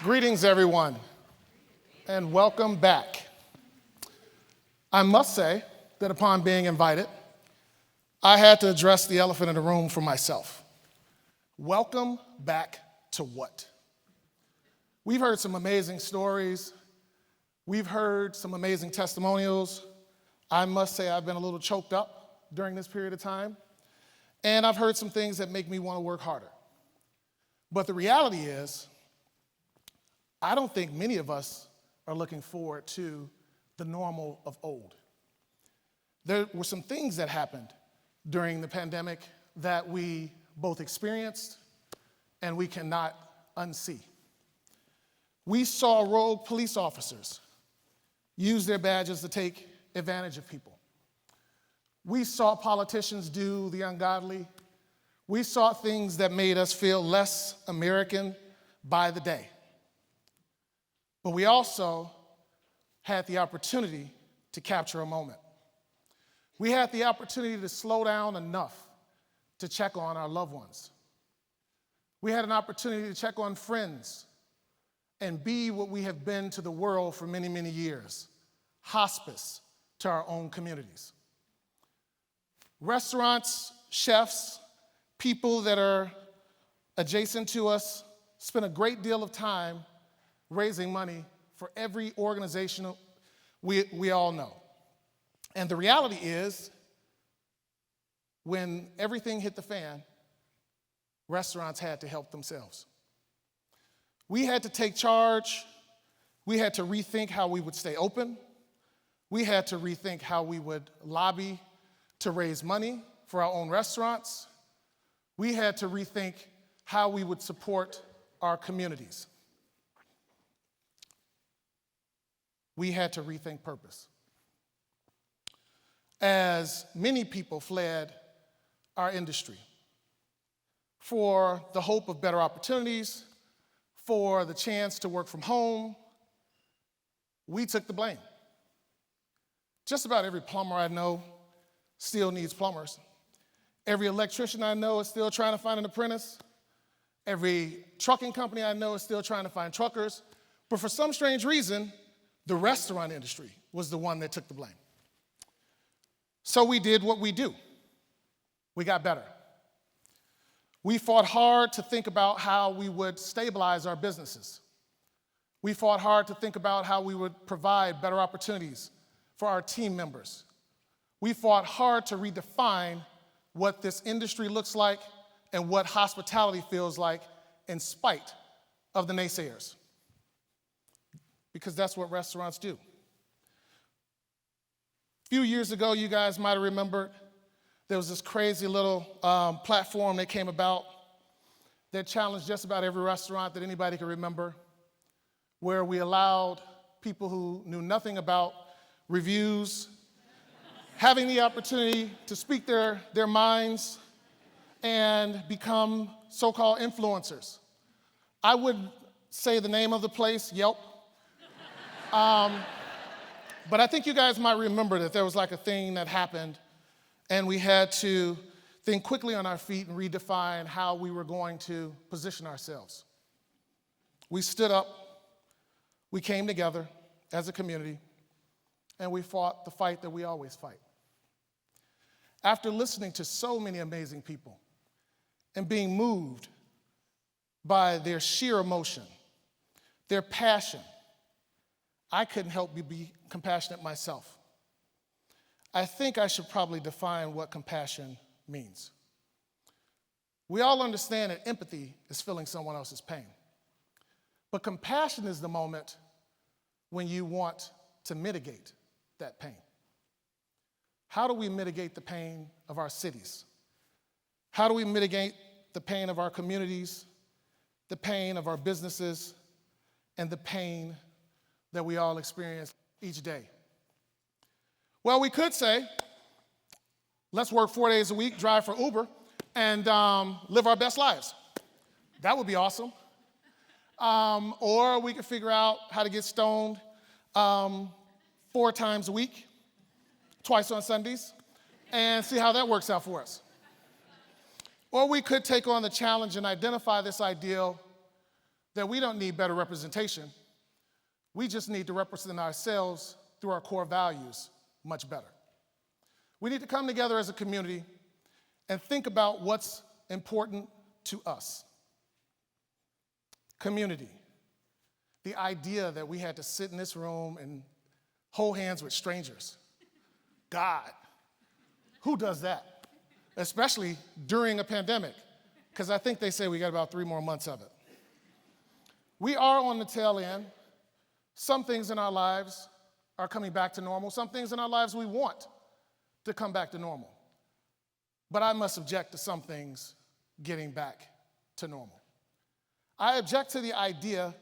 Greetings, everyone, and welcome back. I must say that upon being invited, I had to address the elephant in the room for myself. Welcome back to what? We've heard some amazing stories. We've heard some amazing testimonials. I must say I've been a little choked up during this period of time, and I've heard some things that make me want to work harder. But the reality is, I don't think many of us are looking forward to the normal of old. There were some things that happened during the pandemic that we both experienced and we cannot unsee. We saw rogue police officers use their badges to take advantage of people. We saw politicians do the ungodly. We saw things that made us feel less American by the day. But we also had the opportunity to capture a moment. We had the opportunity to slow down enough to check on our loved ones. We had an opportunity to check on friends and be what we have been to the world for many, many years, hospice to our own communities. Restaurants, chefs, people that are adjacent to us spend a great deal of time raising money for every organization we all know. And the reality is, when everything hit the fan, restaurants had to help themselves. We had to take charge. We had to rethink how we would stay open. We had to rethink how we would lobby to raise money for our own restaurants. We had to rethink how we would support our communities. We had to rethink purpose. As many people fled our industry for the hope of better opportunities, for the chance to work from home, we took the blame. Just about every plumber I know still needs plumbers. Every electrician I know is still trying to find an apprentice. Every trucking company I know is still trying to find truckers. But for some strange reason, the restaurant industry was the one that took the blame. So we did what we do. We got better. We fought hard to think about how we would stabilize our businesses. We fought hard to think about how we would provide better opportunities for our team members. We fought hard to redefine what this industry looks like and what hospitality feels like in spite of the naysayers. Because that's what restaurants do. A few years ago, you guys might have remembered, there was this crazy little platform that came about that challenged just about every restaurant that anybody could remember, where we allowed people who knew nothing about reviews having the opportunity to speak their minds and become so-called influencers. I would say the name of the place, Yelp. But I think you guys might remember that there was like a thing that happened, and we had to think quickly on our feet and redefine how we were going to position ourselves. We stood up, we came together as a community, and we fought the fight that we always fight. After listening to so many amazing people and being moved by their sheer emotion, their passion, I couldn't help but be compassionate myself. I think I should probably define what compassion means. We all understand that empathy is feeling someone else's pain. But compassion is the moment when you want to mitigate that pain. How do we mitigate the pain of our cities? How do we mitigate the pain of our communities, the pain of our businesses, and the pain that we all experience each day? Well, we could say, let's work 4 days a week, drive for Uber, and live our best lives. That would be awesome. Or we could figure out how to get stoned 4 times a week, twice on Sundays, and see how that works out for us. Or we could take on the challenge and identify this ideal that we don't need better representation. We just need to represent ourselves through our core values much better. We need to come together as a community and think about what's important to us. Community. The idea that we had to sit in this room and hold hands with strangers. God, who does that? Especially during a pandemic, because I think they say we got about 3 more months of it. We are on the tail end. Some things in our lives are coming back to normal. Some things in our lives we want to come back to normal. But I must object to some things getting back to normal. I object to the idea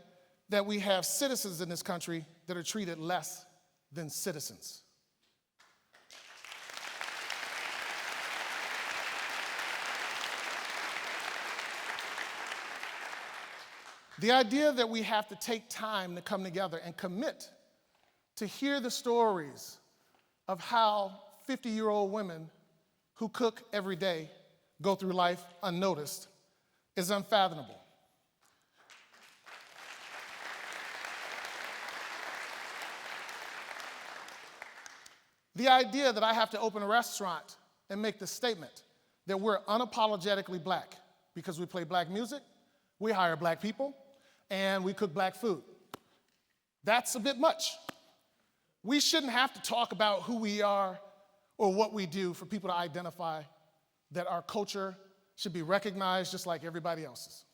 that we have citizens in this country that are treated less than citizens. The idea that we have to take time to come together and commit to hear the stories of how 50-year-old women who cook every day go through life unnoticed is unfathomable. The idea that I have to open a restaurant and make the statement that we're unapologetically black because we play black music, we hire black people, and we cook black food. That's a bit much. We shouldn't have to talk about who we are or what we do for people to identify that our culture should be recognized just like everybody else's.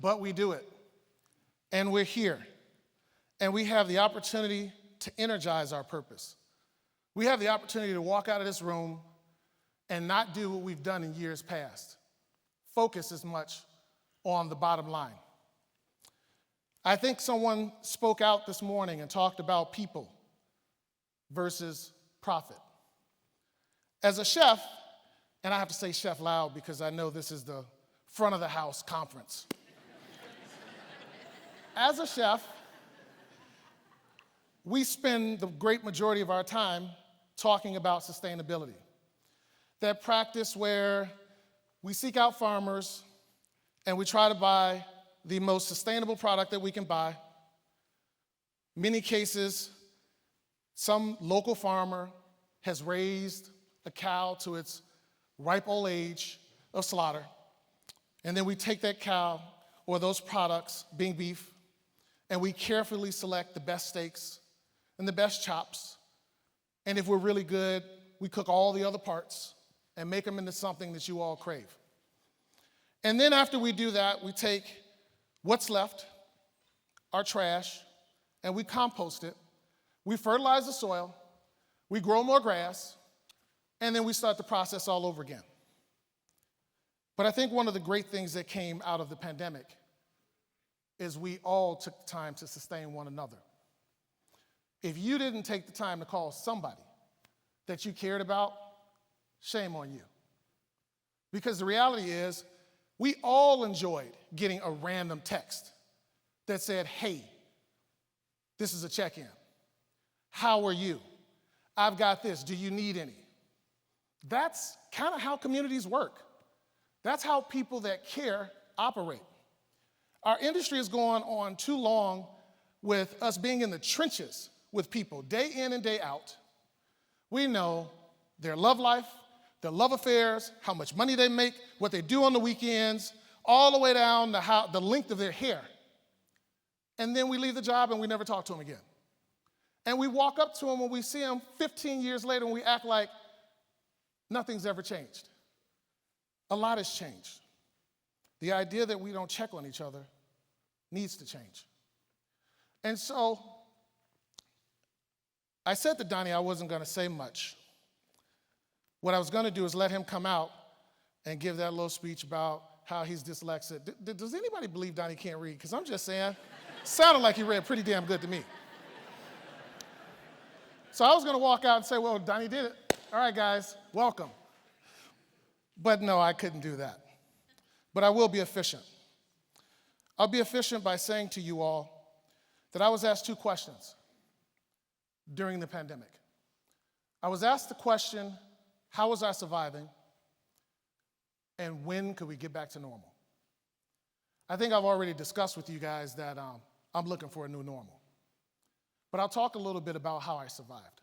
But we do it, and we're here, and we have the opportunity to energize our purpose. We have the opportunity to walk out of this room and not do what we've done in years past. Focus as much on the bottom line. I think someone spoke out this morning and talked about people versus profit. As a chef, and I have to say chef loud because I know this is the front of the house conference. As a chef, we spend the great majority of our time talking about sustainability. That practice where we seek out farmers and we try to buy the most sustainable product that we can buy. Many cases, some local farmer has raised a cow to its ripe old age of slaughter, and then we take that cow or those products, being beef, and we carefully select the best steaks and the best chops. And if we're really good, we cook all the other parts and make them into something that you all crave. And then after we do that, we take what's left, our trash, and we compost it. We fertilize the soil, we grow more grass, and then we start the process all over again. But I think one of the great things that came out of the pandemic is we all took time to sustain one another. If you didn't take the time to call somebody that you cared about, shame on you. Because the reality is, we all enjoyed getting a random text that said, hey, this is a check-in. How are you? I've got this. Do you need any? That's kind of how communities work. That's how people that care operate. Our industry has gone on too long with us being in the trenches with people day in and day out. We know their love life, their love affairs, how much money they make, what they do on the weekends, all the way down to the length of their hair. And then we leave the job and we never talk to them again. And we walk up to them when we see them 15 years later and we act like nothing's ever changed. A lot has changed. The idea that we don't check on each other needs to change. And so I said to Donnie I wasn't going to say much. What I was going to do is let him come out and give that little speech about how he's dyslexic. Does anybody believe Donnie can't read? Because I'm just saying, sounded like he read pretty damn good to me. So I was going to walk out and say, well, Donnie did it. All right, guys, welcome. But no, I couldn't do that. But I will be efficient. I'll be efficient by saying to you all that I was asked 2 questions during the pandemic. I was asked the question, how was I surviving? And when could we get back to normal? I think I've already discussed with you guys that I'm looking for a new normal. But I'll talk a little bit about how I survived.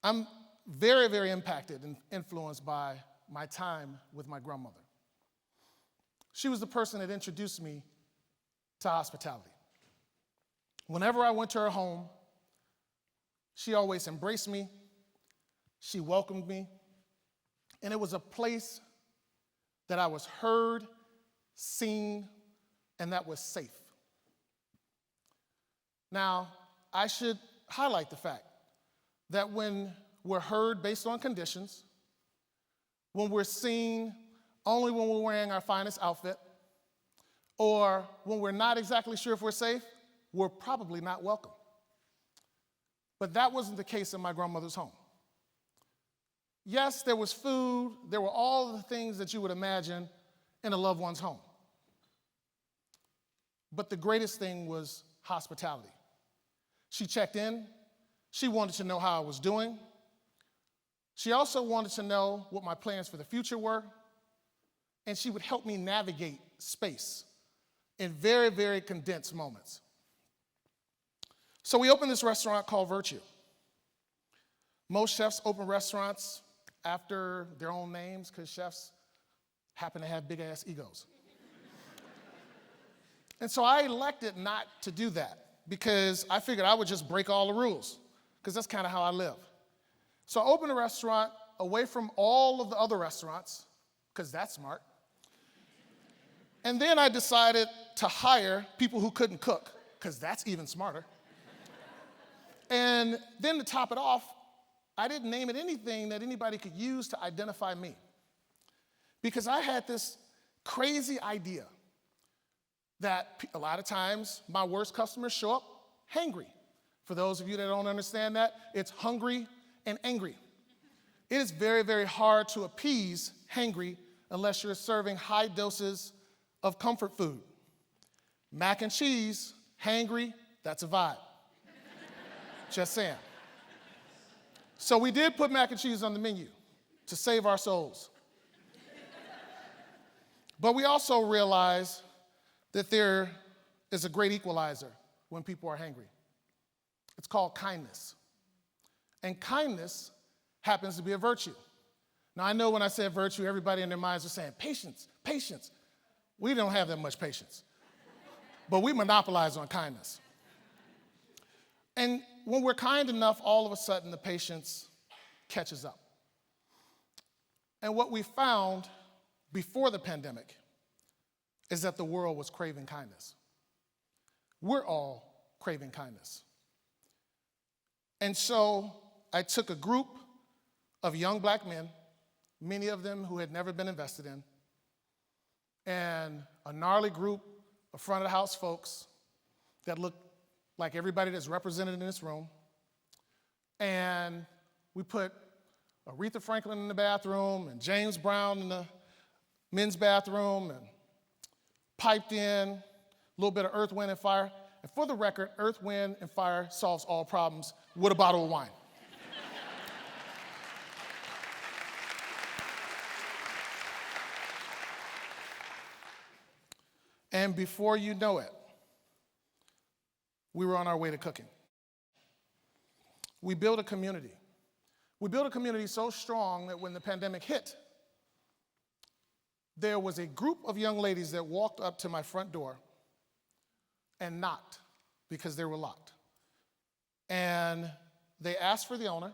I'm very, very impacted and influenced by my time with my grandmother. She was the person that introduced me to hospitality. Whenever I went to her home, she always embraced me, she welcomed me, and it was a place that I was heard, seen, and that was safe. Now, I should highlight the fact that when we're heard based on conditions, when we're seen only when we're wearing our finest outfit, or when we're not exactly sure if we're safe, we're probably not welcome. But that wasn't the case in my grandmother's home. Yes, there was food, there were all the things that you would imagine in a loved one's home. But the greatest thing was hospitality. She checked in, she wanted to know how I was doing. She also wanted to know what my plans for the future were, and she would help me navigate space in very, very condensed moments. So we opened this restaurant called Virtue. Most chefs open restaurants after their own names because chefs happen to have big-ass egos. And so I elected not to do that because I figured I would just break all the rules because that's kind of how I live. So I opened a restaurant away from all of the other restaurants because that's smart. And then I decided to hire people who couldn't cook because that's even smarter. And then to top it off, I didn't name it anything that anybody could use to identify me. Because I had this crazy idea that a lot of times my worst customers show up hangry. For those of you that don't understand that, it's hungry and angry. It is very, very hard to appease hangry unless you're serving high doses of comfort food. Mac and cheese, hangry, that's a vibe. Just saying. So we did put mac and cheese on the menu to save our souls. But we also realized that there is a great equalizer when people are hangry. It's called kindness. And kindness happens to be a virtue. Now, I know when I said virtue, everybody in their minds was saying, patience, patience. We don't have that much patience. But we monopolize on kindness. And when we're kind enough, all of a sudden the patience catches up. And what we found before the pandemic is that the world was craving kindness. We're all craving kindness. And so I took a group of young black men, many of them who had never been invested in, and a gnarly group of front of the house folks that looked like everybody that's represented in this room. And we put Aretha Franklin in the bathroom and James Brown in the men's bathroom and piped in a little bit of Earth, Wind, and Fire. And for the record, Earth, Wind, and Fire solves all problems with a bottle of wine. And before you know it, we were on our way to cooking. We built a community. We built a community so strong that when the pandemic hit, there was a group of young ladies that walked up to my front door and knocked because they were locked. And they asked for the owner.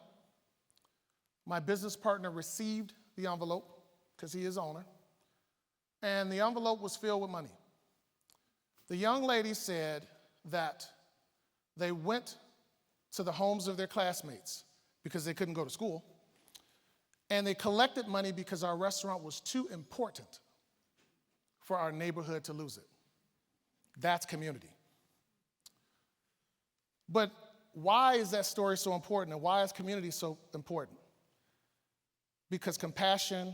My business partner received the envelope because he is owner. And the envelope was filled with money. The young ladies said that they went to the homes of their classmates because they couldn't go to school, and they collected money because our restaurant was too important for our neighborhood to lose it. That's community. But why is that story so important, and why is community so important? Because compassion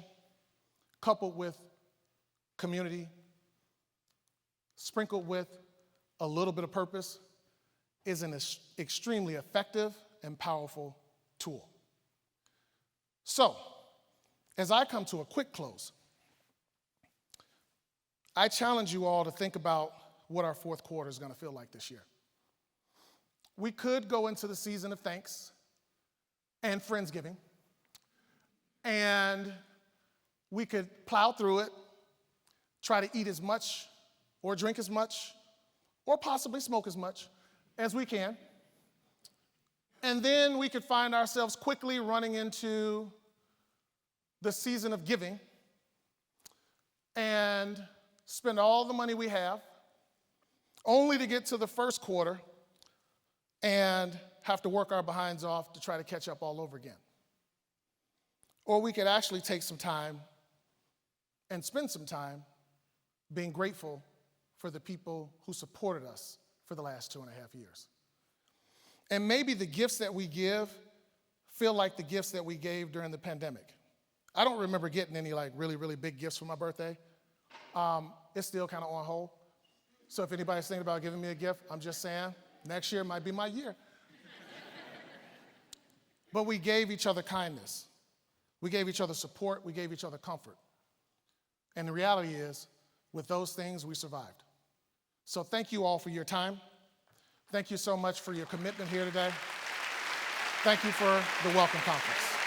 coupled with community, sprinkled with a little bit of purpose, is an extremely effective and powerful tool. So, as I come to a quick close, I challenge you all to think about what our fourth quarter is going to feel like this year. We could go into the season of thanks and Friendsgiving, and we could plow through it, try to eat as much or drink as much or possibly smoke as much as we can. And then we could find ourselves quickly running into the season of giving and spend all the money we have only to get to the first quarter and have to work our behinds off to try to catch up all over again. Or we could actually take some time and spend some time being grateful for the people who supported us for the last 2.5 years. And maybe the gifts that we give feel like the gifts that we gave during the pandemic. I don't remember getting any like really, really big gifts for my birthday. It's still kind of on hold. So if anybody's thinking about giving me a gift, I'm just saying, next year might be my year. But we gave each other kindness. We gave each other support. We gave each other comfort. And the reality is, with those things, we survived. So thank you all for your time. Thank you so much for your commitment here today. Thank you for the Welcome Conference.